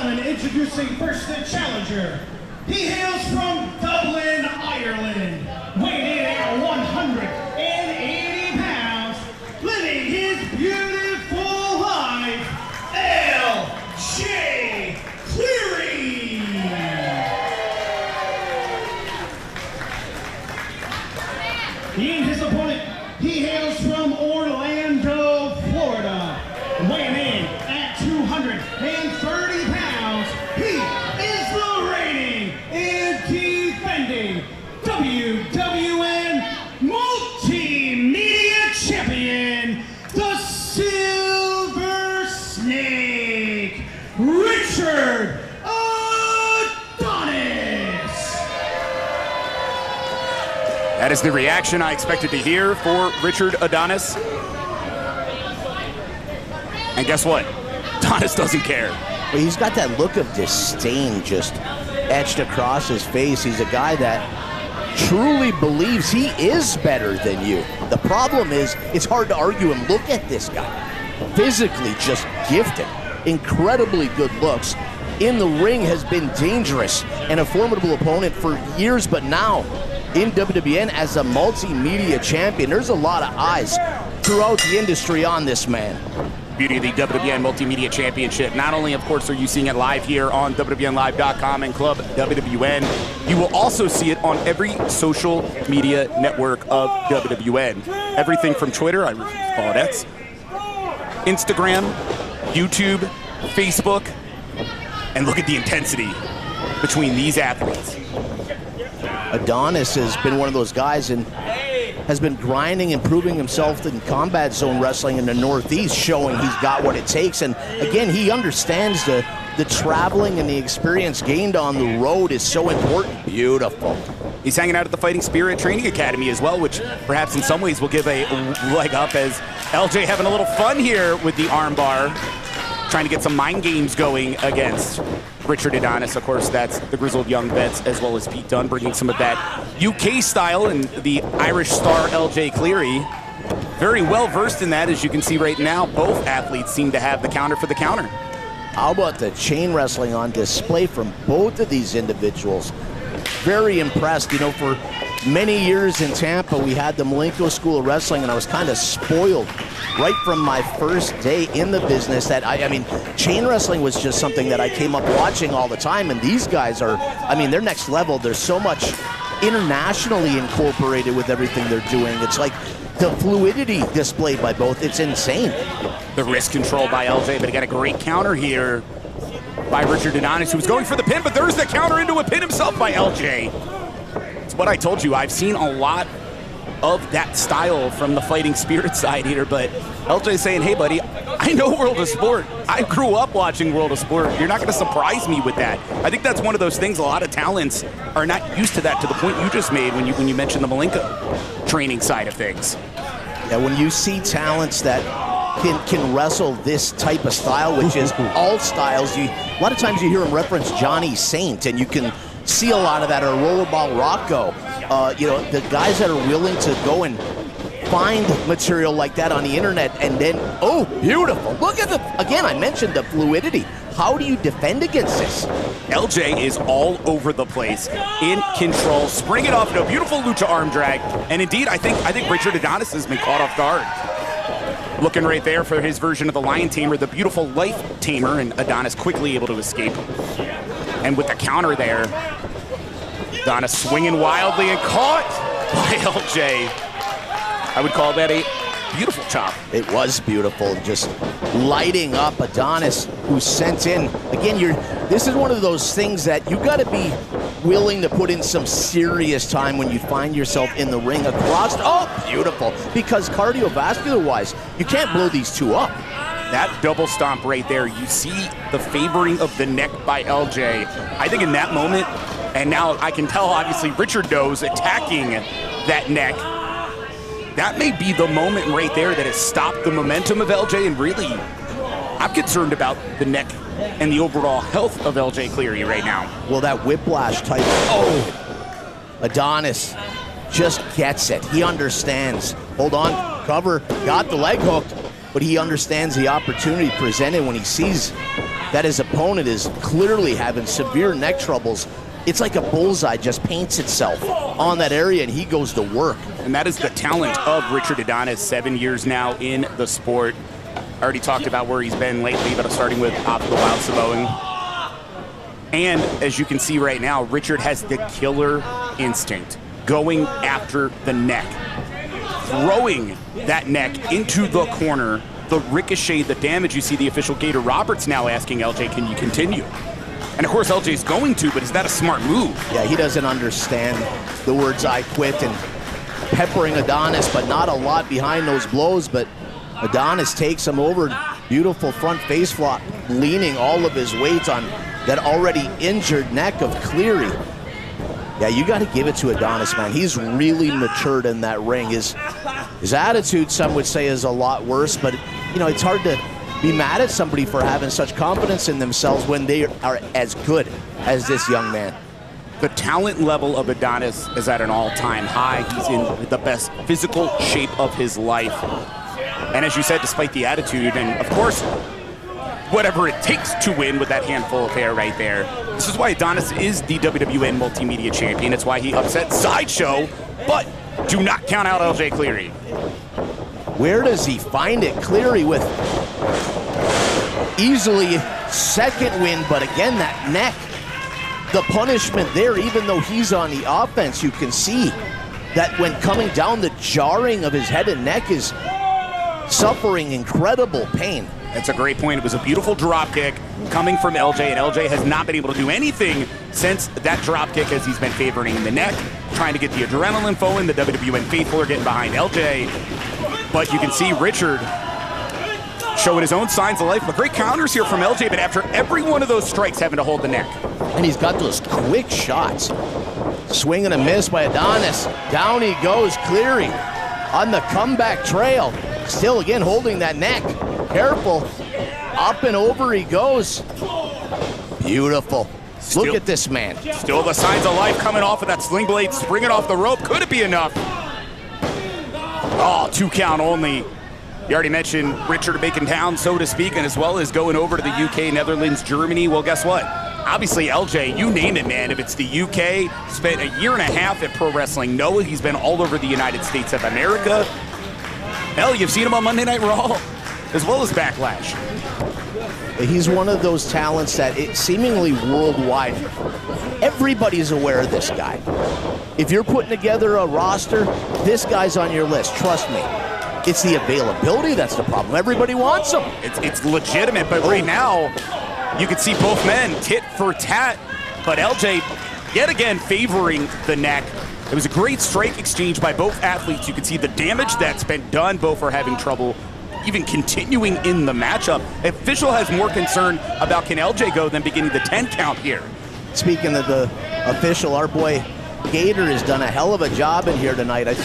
gentlemen, introducing first the challenger. He hails from Dublin, Ireland, weighing in at 180 pounds, living his beautiful life, L.J. Cleary. In his opponent, he hails from Orlando, Florida, weighing in at 230 pounds. He is the reigning and defending WWN Multimedia Champion, the Silver Snake, Richard Adonis. That is the reaction I expected to hear for Richard Adonis. And guess what? Adonis doesn't care. Well, he's got that look of disdain just etched across his face. He's a guy that truly believes he is better than you. The problem is, it's hard to argue him. Look at this guy. Physically just gifted. Incredibly good looks. In the ring has been dangerous and a formidable opponent for years, but now in WWN as a multimedia champion, there's a lot of eyes throughout the industry on this man. Beauty of the WWN Multimedia Championship. Not only, of course, are you seeing it live here on WWNlive.com and Club WWN, you will also see it on every social media network of WWN. Everything from Twitter, I refuse to call it X, Instagram, YouTube, Facebook, and look at the intensity between these athletes. Adonis has been one of those guys and has been grinding and proving himself in combat zone wrestling in the Northeast, showing he's got what it takes. And again, he understands the traveling and the experience gained on the road is so important. Beautiful. He's hanging out at the Fighting Spirit Training Academy as well, which perhaps in some ways will give a leg up, as LJ having a little fun here with the armbar, trying to get some mind games going against Richard Adonis. Of course, that's the Grizzled Young Vets, as well as Pete Dunne, bringing some of that UK style, and the Irish star LJ Cleary. Very well versed in that, as you can see right now. Both athletes seem to have the counter for the counter. How about the chain wrestling on display from both of these individuals? Very impressed. You know, for many years in Tampa, we had the Malenko School of Wrestling, and I was kind of spoiled right from my first day in the business that, I mean, chain wrestling was just something that I came up watching all the time, and these guys are, I mean, they're next level. There's so much internationally incorporated with everything they're doing. It's like the fluidity displayed by both. It's insane. The wrist control by LJ, but he got a great counter here by Richard Adonis, who was going for the pin, but there's the counter into a pin himself by LJ. It's what I told you. I've seen a lot of that style from the Fighting Spirit side here, but LJ saying, hey buddy, I know World of Sport. I grew up watching World of Sport. You're not gonna surprise me with that. I think that's one of those things a lot of talents are not used to, that to the point you just made when you mentioned the Malenko training side of things. Yeah, when you see talents that can wrestle this type of style, which is all styles, a lot of times you hear them reference Johnny Saint, and you can see a lot of that, or Rollerball Rocco. You know, the guys that are willing to go and find material like that on the internet, and then, oh, beautiful. Look at the, again, I mentioned the fluidity. How do you defend against this? LJ is all over the place, in control, spring it off into a beautiful lucha arm drag, and indeed, I think Richard Adonis has been caught off guard. Looking right there for his version of the Lion Tamer, the beautiful Life Tamer, and Adonis quickly able to escape. And with the counter there, Adonis swinging wildly and caught by LJ. I would call that a beautiful chop. It was beautiful, just lighting up Adonis, who sent in. Again, this is one of those things that you got to be willing to put in some serious time when you find yourself in the ring across. Oh, beautiful. Because cardiovascular-wise, you can't blow these two up. That double stomp right there, you see the favoring of the neck by LJ. I think in that moment, and now I can tell, obviously, Richard knows, attacking that neck, that may be the moment right there that has stopped the momentum of LJ, and really, I'm concerned about the neck and the overall health of LJ Cleary right now. Well, that whiplash type, oh, Adonis just gets it. He understands. Hold on, cover, got the leg hooked, but he understands the opportunity presented when he sees that his opponent is clearly having severe neck troubles, it's like a bullseye just paints itself on that area, and he goes to work. And that is the talent of Richard Adonis, 7 years now in the sport. I already talked about where he's been lately, but starting with optical wild samoing. And as you can see right now, Richard has the killer instinct, going after the neck, throwing that neck into the corner, the ricochet, the damage. You see the official Gator Roberts now asking LJ, can you continue? And of course LJ's going to, but is that a smart move? Yeah, he doesn't understand the words I quit and peppering Adonis, but not a lot behind those blows. But Adonis takes him over. Beautiful front face flop, leaning all of his weight on that already injured neck of Cleary. Yeah, you got to give it to Adonis, man. He's really matured in that ring. His attitude, some would say, is a lot worse, but you know, it's hard to be mad at somebody for having such confidence in themselves when they are as good as this young man. The talent level of Adonis is at an all-time high. He's in the best physical shape of his life. And as you said, despite the attitude, and of course, whatever it takes to win with that handful of hair right there. This is why Adonis is the WWN Multimedia Champion. It's why he upset Sideshow, but do not count out LJ Cleary. Where does he find it? Cleary with easily second win, but again, that neck, the punishment there, even though he's on the offense, you can see that when coming down, the jarring of his head and neck is suffering incredible pain. That's a great point. It was a beautiful drop kick coming from LJ, and LJ has not been able to do anything since that drop kick, as he's been favoring the neck, trying to get the adrenaline flowing. The WWN faithful are getting behind LJ, but you can see Richard showing his own signs of life. But great counters here from LJ, but after every one of those strikes, having to hold the neck. And he's got those quick shots. Swing and a miss by Adonis. Down he goes, Cleary on the comeback trail. Still again holding that neck. Careful. Up and over he goes. Beautiful. Look at this man. Still the signs of life coming off of that sling blade, springing off the rope. Could it be enough? Oh, 2 count only. You already mentioned Richard making town, so to speak, and as well as going over to the UK, Netherlands, Germany. Well, guess what? Obviously, LJ, you name it, man. If it's the UK, spent a year and a half at Pro Wrestling Noah. He's been all over the United States of America. Hell, you've seen him on Monday Night Raw, as well as Backlash. He's one of those talents that seemingly worldwide, everybody's aware of this guy. If you're putting together a roster, this guy's on your list, trust me. It's the availability that's the problem. Everybody wants him. It's legitimate, but right now, you can see both men tit for tat, but LJ, yet again, favoring the neck. It was a great strike exchange by both athletes. You can see the damage that's been done. Both are having trouble even continuing in the matchup. The official has more concern about can LJ go than beginning the 10 count here. Speaking of the official, our boy Gator has done a hell of a job in here tonight. It's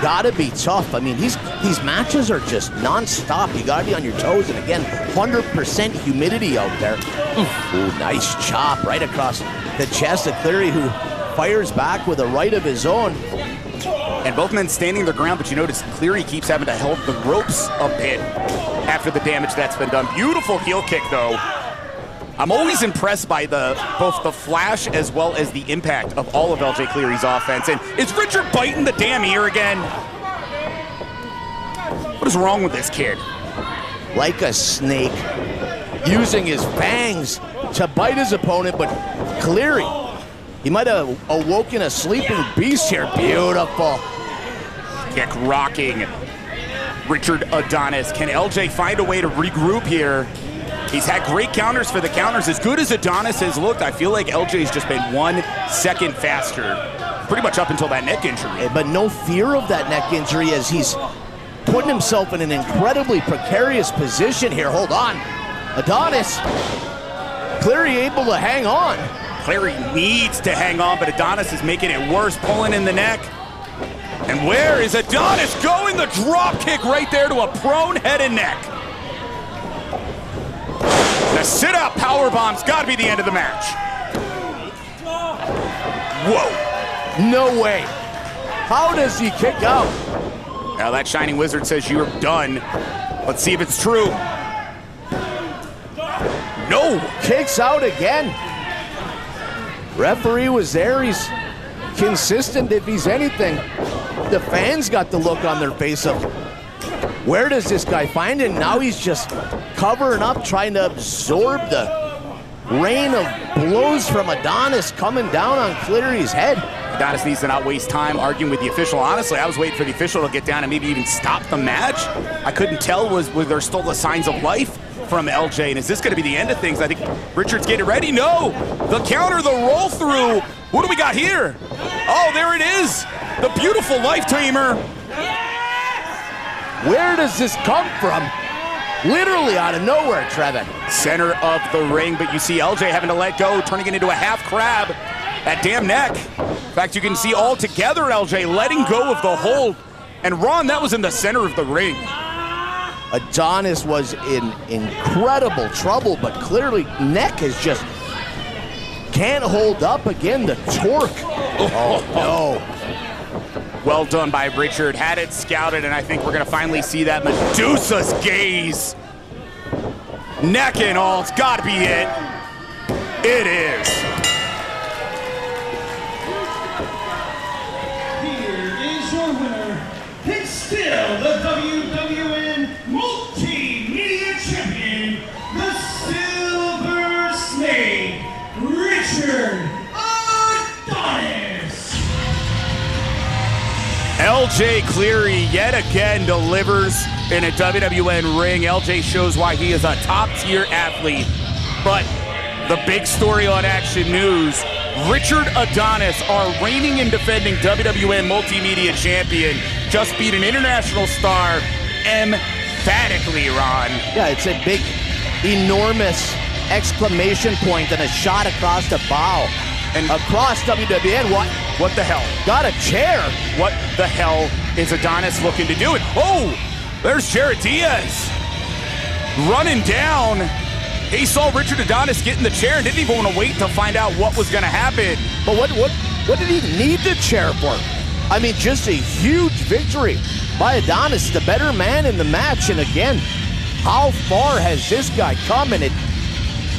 gotta be tough. I mean, these matches are just non-stop. You gotta be on your toes, and again, 100% humidity out there. Ooh, nice chop right across the chest of Cleary, who fires back with a right of his own. And both men standing their ground, but you notice Cleary keeps having to help the ropes a bit after the damage that's been done. Beautiful heel kick, though. I'm always impressed by both the flash as well as the impact of all of LJ Cleary's offense. And is Richard biting the damn ear again? What is wrong with this kid? Like a snake, using his fangs to bite his opponent, but Cleary, he might have awoken a sleeping beast here. Beautiful. Kick rocking. Richard Adonis. Can LJ find a way to regroup here? He's had great counters for the counters. As good as Adonis has looked, I feel like LJ's just been 1 second faster, pretty much up until that neck injury. But no fear of that neck injury, as he's putting himself in an incredibly precarious position here. Hold on. Adonis, Cleary able to hang on. Cleary needs to hang on, but Adonis is making it worse, pulling in the neck. And where is Adonis going? The drop kick right there to a prone head and neck. The sit-out powerbomb's got to be the end of the match. Whoa. No way. How does he kick out? Now that Shining Wizard says you're done. Let's see if it's true. No. Kicks out again. Referee was there. He's consistent if he's anything. The fans got the look on their face of, where does this guy find it? Now he's just covering up, trying to absorb the rain of blows from Adonis coming down on Cleary's head. Adonis needs to not waste time arguing with the official. Honestly, I was waiting for the official to get down and maybe even stop the match. I couldn't tell were there still the signs of life from LJ, and is this going to be the end of things? I think Richard's getting ready. No, the counter, the roll through. What do we got here? Oh, there it is, the beautiful lifetimer. Where does this come from? Literally out of nowhere, Trevin. Center of the ring, but you see LJ having to let go, turning it into a half crab. That damn neck. In fact, you can see all together LJ letting go of the hold. And Ron, that was in the center of the ring. Adonis was in incredible trouble, but clearly neck is just can't hold up again, the torque. Oh, no. Well done by Richard, had it scouted, and I think we're gonna finally see that Medusa's gaze. Neck and all, it's gotta be it. It is. Here is your winner, and still the WWN Multimedia Champion, the Silver Snake, Richard Adonis. LJ Cleary yet again delivers in a WWN ring. LJ shows why he is a top-tier athlete. But the big story on Action News, Richard Adonis, our reigning and defending WWN Multimedia Champion, just beat an international star emphatically, Ron. Yeah, it's a big, enormous exclamation point and a shot across the bow. And across WWN, What the hell? got a chair. What the hell is Adonis looking to do? Oh, there's Jared Diaz running down. He saw Richard Adonis get in the chair and didn't even want to wait to find out what was going to happen. But what did he need the chair for? I mean, just a huge victory by Adonis, the better man in the match. And again, how far has this guy come? And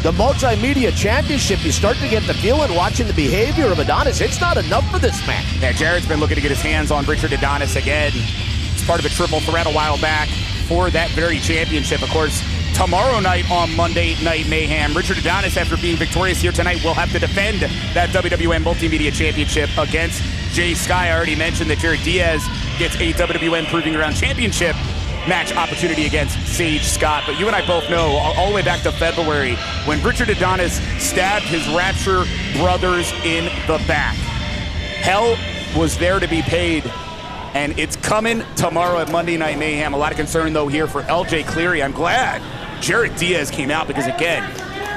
the Multimedia Championship, you start to get the feeling watching the behavior of Adonis. It's not enough for this man. Yeah, Jared's been looking to get his hands on Richard Adonis again. It's part of a triple threat a while back for that very championship. Of course, tomorrow night on Monday Night Mayhem, Richard Adonis, after being victorious here tonight, will have to defend that WWN Multimedia Championship against Jay Sky. I already mentioned that Jared Diaz gets a WWN Proving Ground Championship match opportunity against Sage Scott. But you and I both know, all the way back to February, when Richard Adonis stabbed his Rapture brothers in the back, hell was there to be paid. And it's coming tomorrow at Monday Night Mayhem. A lot of concern, though, here for LJ Cleary. I'm glad Jared Diaz came out because, again,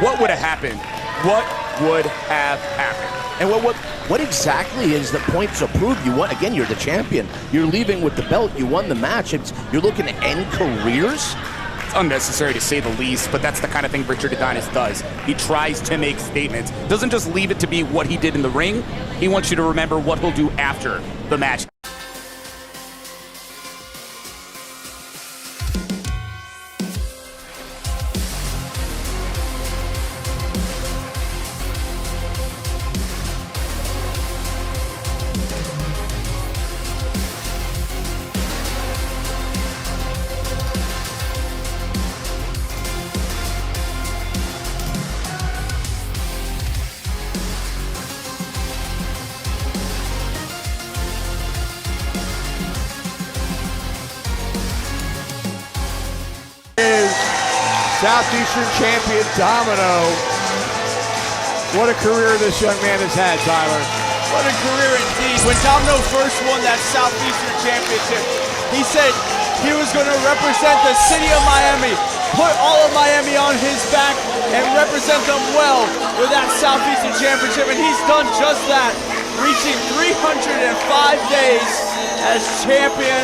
what would have happened? What would have happened? And what exactly is the point to prove? You won again. You're the champion. You're leaving with the belt. You won the match. You're looking to end careers. It's unnecessary to say the least, but that's the kind of thing Richard Adonis does. He tries to make statements. Doesn't just leave it to be what he did in the ring. He wants you to remember what he'll do after the match. Southeastern champion Domino. What a career this young man has had, Tyler. What a career indeed. When Domino first won that Southeastern championship, he said he was going to represent the city of Miami, put all of Miami on his back, and represent them well with that Southeastern championship, and he's done just that, reaching 305 days as champion.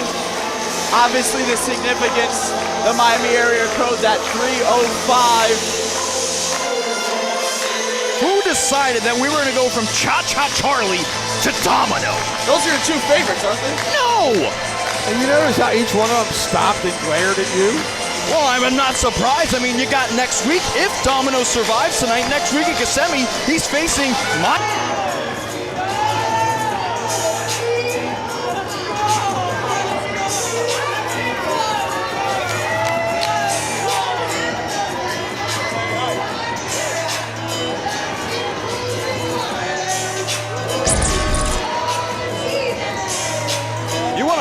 Obviously the significance, the Miami area code, that 305. Who decided that we were going to go from Cha-Cha Charlie to Domino? Those are your two favorites, aren't they? No! And you notice how each one of them stopped and glared at you? Well, I'm not surprised. I mean, you got next week, if Domino survives tonight, next week at Kissimmee, he's facing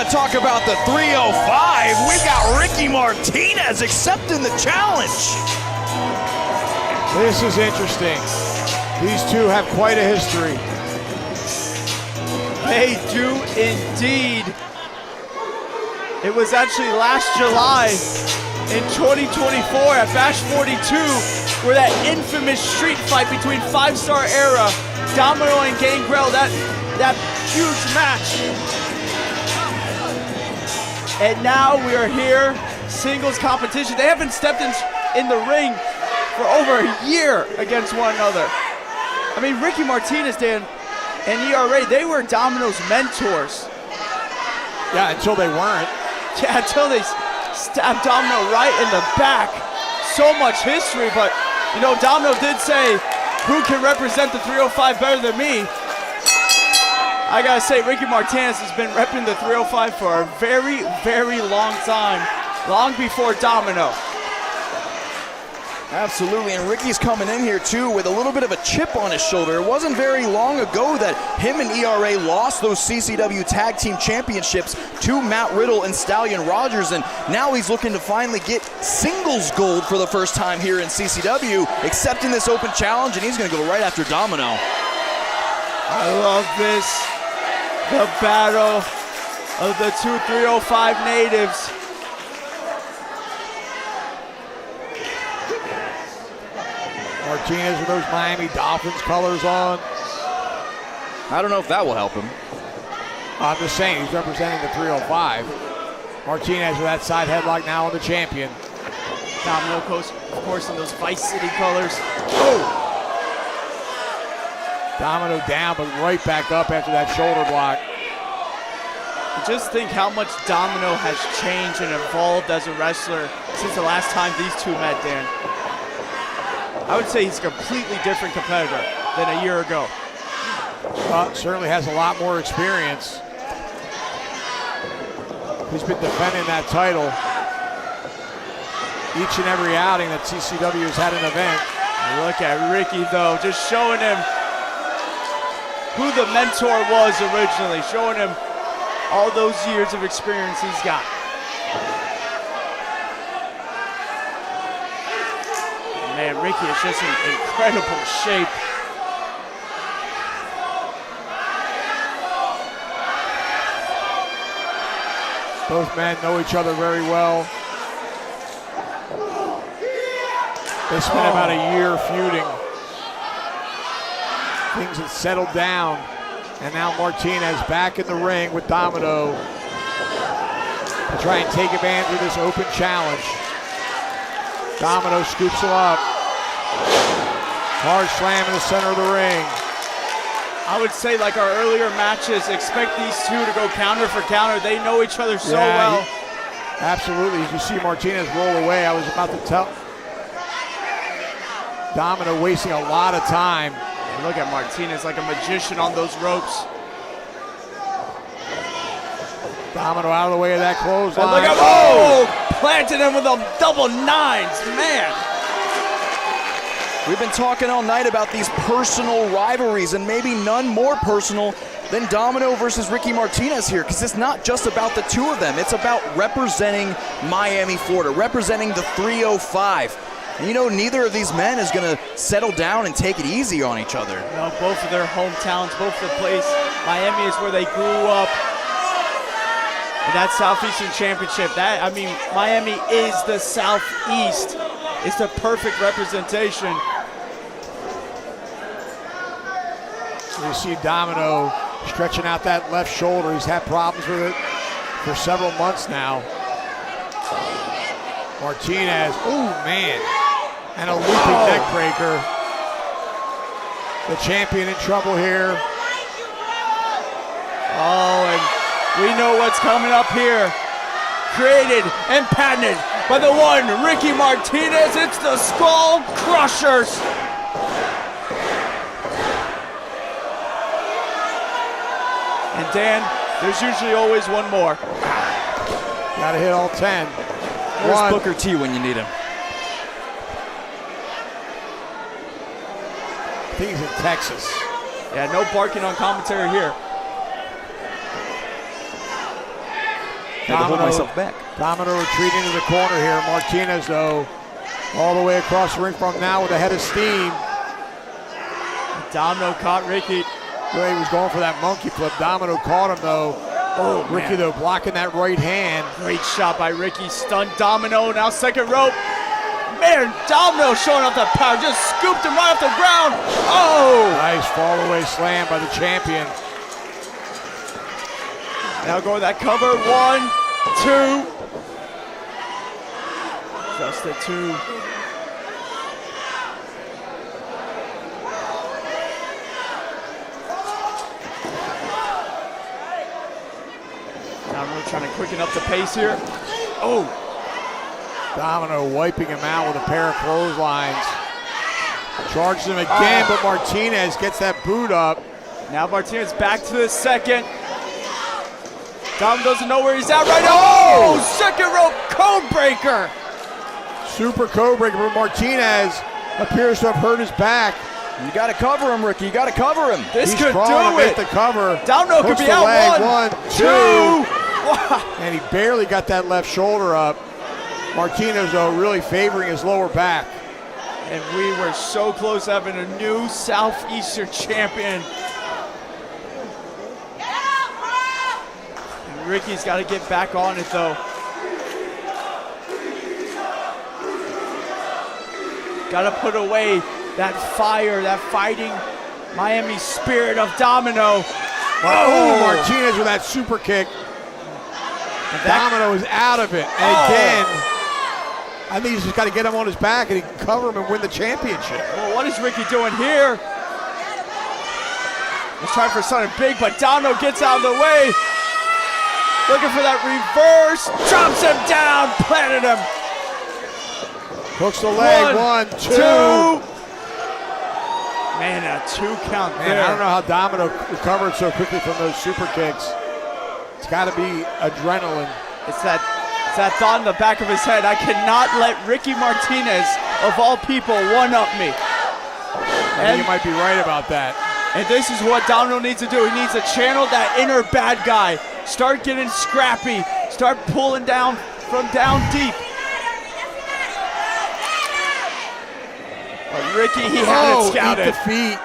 talk about the 305. We've got Ricky Martinez accepting the challenge. This is interesting. These two have quite a history. They do indeed. It was actually last July in 2024 at Bash 42 where that infamous street fight between 5-Star Era, Domino and Gangrel, that huge match. And now we are here, singles competition. They haven't stepped in the ring for over a year against one another. I mean, Ricky Martinez, Dan, and ERA, they were Domino's mentors. Yeah, until they weren't. Yeah, until they stabbed Domino right in the back. So much history, but, you know, Domino did say, who can represent the 305 better than me? I gotta say, Ricky Martinez has been repping the 305 for a very, very long time, long before Domino. Absolutely, and Ricky's coming in here too with a little bit of a chip on his shoulder. It wasn't very long ago that him and ERA lost those CCW Tag Team Championships to Matt Riddle and Stallion Rogers, and now he's looking to finally get singles gold for the first time here in CCW, accepting this open challenge, and he's gonna go right after Domino. I love this. The battle of the two 305 natives. Martinez with those Miami Dolphins colors on. I don't know if that will help him. I'm just saying, he's representing the 305. Martinez with that side headlock now on the champion. Domino, of course, in those Vice City colors. Oh! Domino down, but right back up after that shoulder block. Just think how much Domino has changed and evolved as a wrestler since the last time these two met, Dan. I would say he's a completely different competitor than a year ago. Certainly has a lot more experience. He's been defending that title each and every outing that CCW has had an event. Look at Ricky, though, just showing him who the mentor was originally, showing him all those years of experience he's got. Man, Ricky is just in incredible shape. Both men know each other very well. They spent about a year feuding. Things have settled down, and now Martinez back in the ring with Domino to try and take advantage of this open challenge. Domino scoops him up. Hard slam in the center of the ring. I would say, like our earlier matches, expect these two to go counter for counter. They know each other so well. Absolutely. As you see Martinez roll away, I was about to tell. Domino wasting a lot of time. Look at Martinez like a magician on those ropes. Domino out of the way of that clothesline. Look at, planted him with a double nines, man. We've been talking all night about these personal rivalries, and maybe none more personal than Domino versus Ricky Martinez here, because it's not just about the two of them. It's about representing Miami, Florida, representing the 305. And you know, neither of these men is going to settle down and take it easy on each other. No, both of their hometowns, both of the place. Miami is where they grew up. And that Southeastern Championship, Miami is the Southeast. It's the perfect representation. You see Domino stretching out that left shoulder. He's had problems with it for several months now. Martinez, man. And a looping neck breaker. The champion in trouble here. And we know what's coming up here. Created and patented by the one, Ricky Martinez. It's the Skull Crushers. And Dan, there's usually always one more. Gotta hit all 10. Where's Booker T when you need him? I think he's in Texas. Yeah, no barking on commentary here. I had to hold myself back. Domino retreating to the corner here. Martinez, though, all the way across the ring from now with a head of steam. Domino caught Ricky. The way he was going for that monkey flip. Domino caught him, though. Oh, Ricky, man. though, blocking that right hand. Great shot by Ricky. Stunned Domino. Now second rope. Man, Domino showing off that power. Just scooped him right off the ground. Oh! Nice fall away slam by the champion. Now go with that cover. 1, 2. Just a 2. Domino trying to quicken up the pace here. Oh! Domino wiping him out with a pair of clotheslines. Charges him again, but Martinez gets that boot up. Now Martinez back to the second. Dom doesn't know where he's at right now. Oh! Second rope code breaker. Super code breaker, but Martinez appears to have hurt his back. You got to cover him, Ricky. You got to cover him. This He's could crawling do to it. make the cover. Domino could Hooks be the out. leg. 1, 2. 2. Wow. And he barely got that left shoulder up. Martinez, though, really favoring his lower back. And we were so close to having a new Southeastern champion. And Ricky's got to get back on it, though. Got to put away that fire, that fighting Miami spirit of Domino. Oh, Martinez with that super kick. Domino is out of it. And again, I think he's just got to get him on his back and he can cover him and win the championship. Well, what is Ricky doing here? He's trying for something big, but Domino gets out of the way. Looking for that reverse. Drops him down. Planted him. Hooks the leg. 1, 2. Man, a 2 count Man, there. I don't know how Domino recovered so quickly from those super kicks. It's got to be adrenaline. It's that thought in the back of his head. I cannot let Ricky Martinez, of all people, one-up me. I think you might be right about that. And this is what Domino needs to do. He needs to channel that inner bad guy. Start getting scrappy. Start pulling down from down deep. But Ricky, he had it scouted. Eat the feet.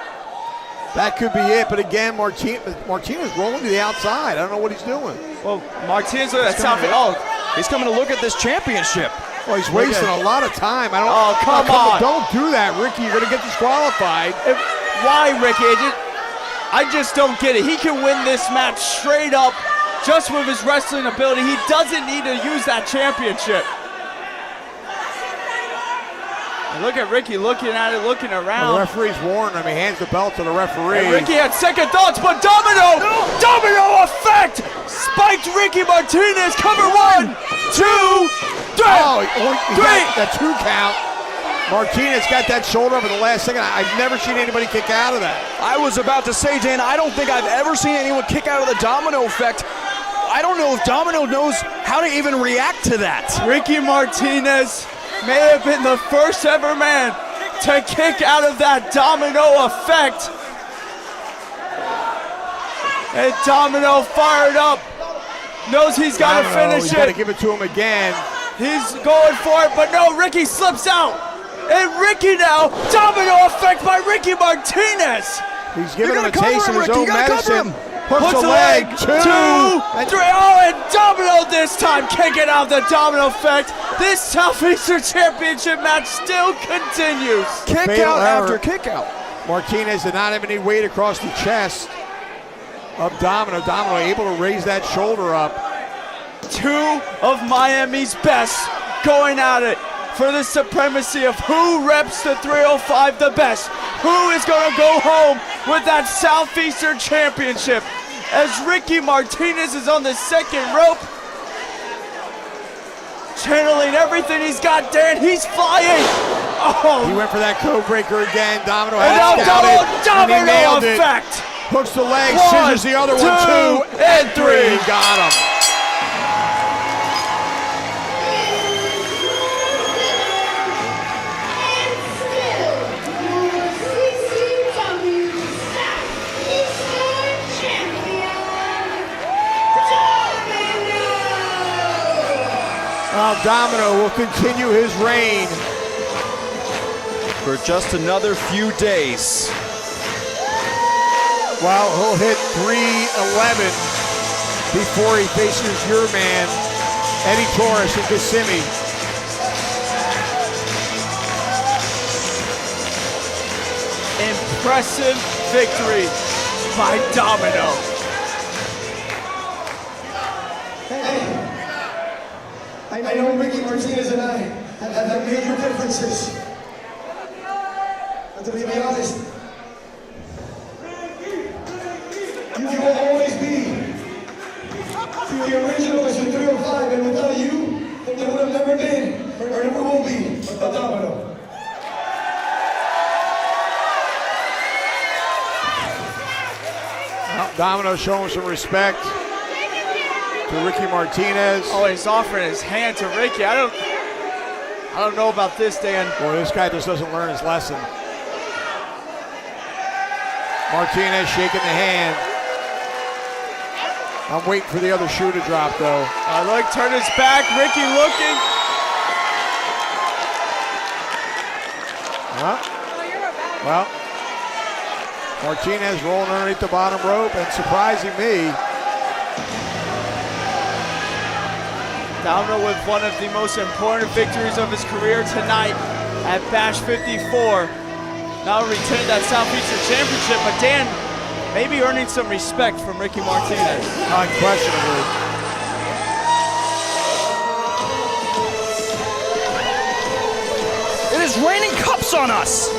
That could be it, but again, Martinez rolling to the outside. I don't know what he's doing. Well, Martinez with that south. Oh, He's coming to look at this championship. Well, he's wasting a lot of time. Come on. Don't do that, Ricky. You're going to get disqualified. why, Ricky? I just don't get it. He can win this match straight up just with his wrestling ability. He doesn't need to use that championship. And look at Ricky looking at it, looking around. The referee's warned him. He hands the belt to the referee. And Ricky had second thoughts, but Domino effect spiked Ricky Martinez. Cover 1, 2, 3. Oh, he got the 2 count. Martinez got that shoulder up in the last second. I've never seen anybody kick out of that. I was about to say, Dan, I don't think I've ever seen anyone kick out of the domino effect. I don't know if Domino knows how to even react to that. Ricky Martinez may have been the first ever man to kick out of that domino effect. And Domino fired up. Knows he's got to finish He's got to it. give it to him again. He's going for it, but no, Ricky slips out. And Ricky now, domino effect by Ricky Martinez. He's giving him a cover taste him, of his Ricky. own You gotta cover medicine. him. Hooks Puts a a leg. leg, 2, 2, 3. Oh, and Domino this time kicking out the domino effect. This Southeastern Championship match still continues. Kick Fatal out error. after kick out. Martinez did not have any weight across the chest of Domino. Domino able to raise that shoulder up. 2 of Miami's best going at it for the supremacy of who reps the 305 the best. Who is going to go home with that Southeastern Championship? As Ricky Martinez is on the second rope, channeling everything he's got, Dan. He's flying. Oh, He went for that code breaker again. Domino and now has scouted, and he domino nailed it. effect. Hooks the leg, One, scissors the other one, 2 and 3. He got him. Now Domino will continue his reign. For just another few days. Well, he'll hit 311 before he faces your man, Eddie Torres in Kissimmee. Impressive victory by Domino. I know Ricky Martinez and I have had major differences. But to be honest, you will always be the original Mr. 305, and without you, there would have never been, or never will be, a Domino. Well, Domino showing some respect to Ricky Martinez. Oh, he's offering his hand to Ricky. I don't know about this, Dan. Boy, this guy just doesn't learn his lesson. Martinez shaking the hand. I'm waiting for the other shoe to drop, though. Look, turn his back. Ricky looking. Well, Martinez rolling underneath the bottom rope and surprising me. Domino with one of the most important victories of his career tonight at Bash 54. Now retain that Southeastern Championship, but Dan, maybe earning some respect from Ricky Martinez. Unquestionably. It is raining cups on us.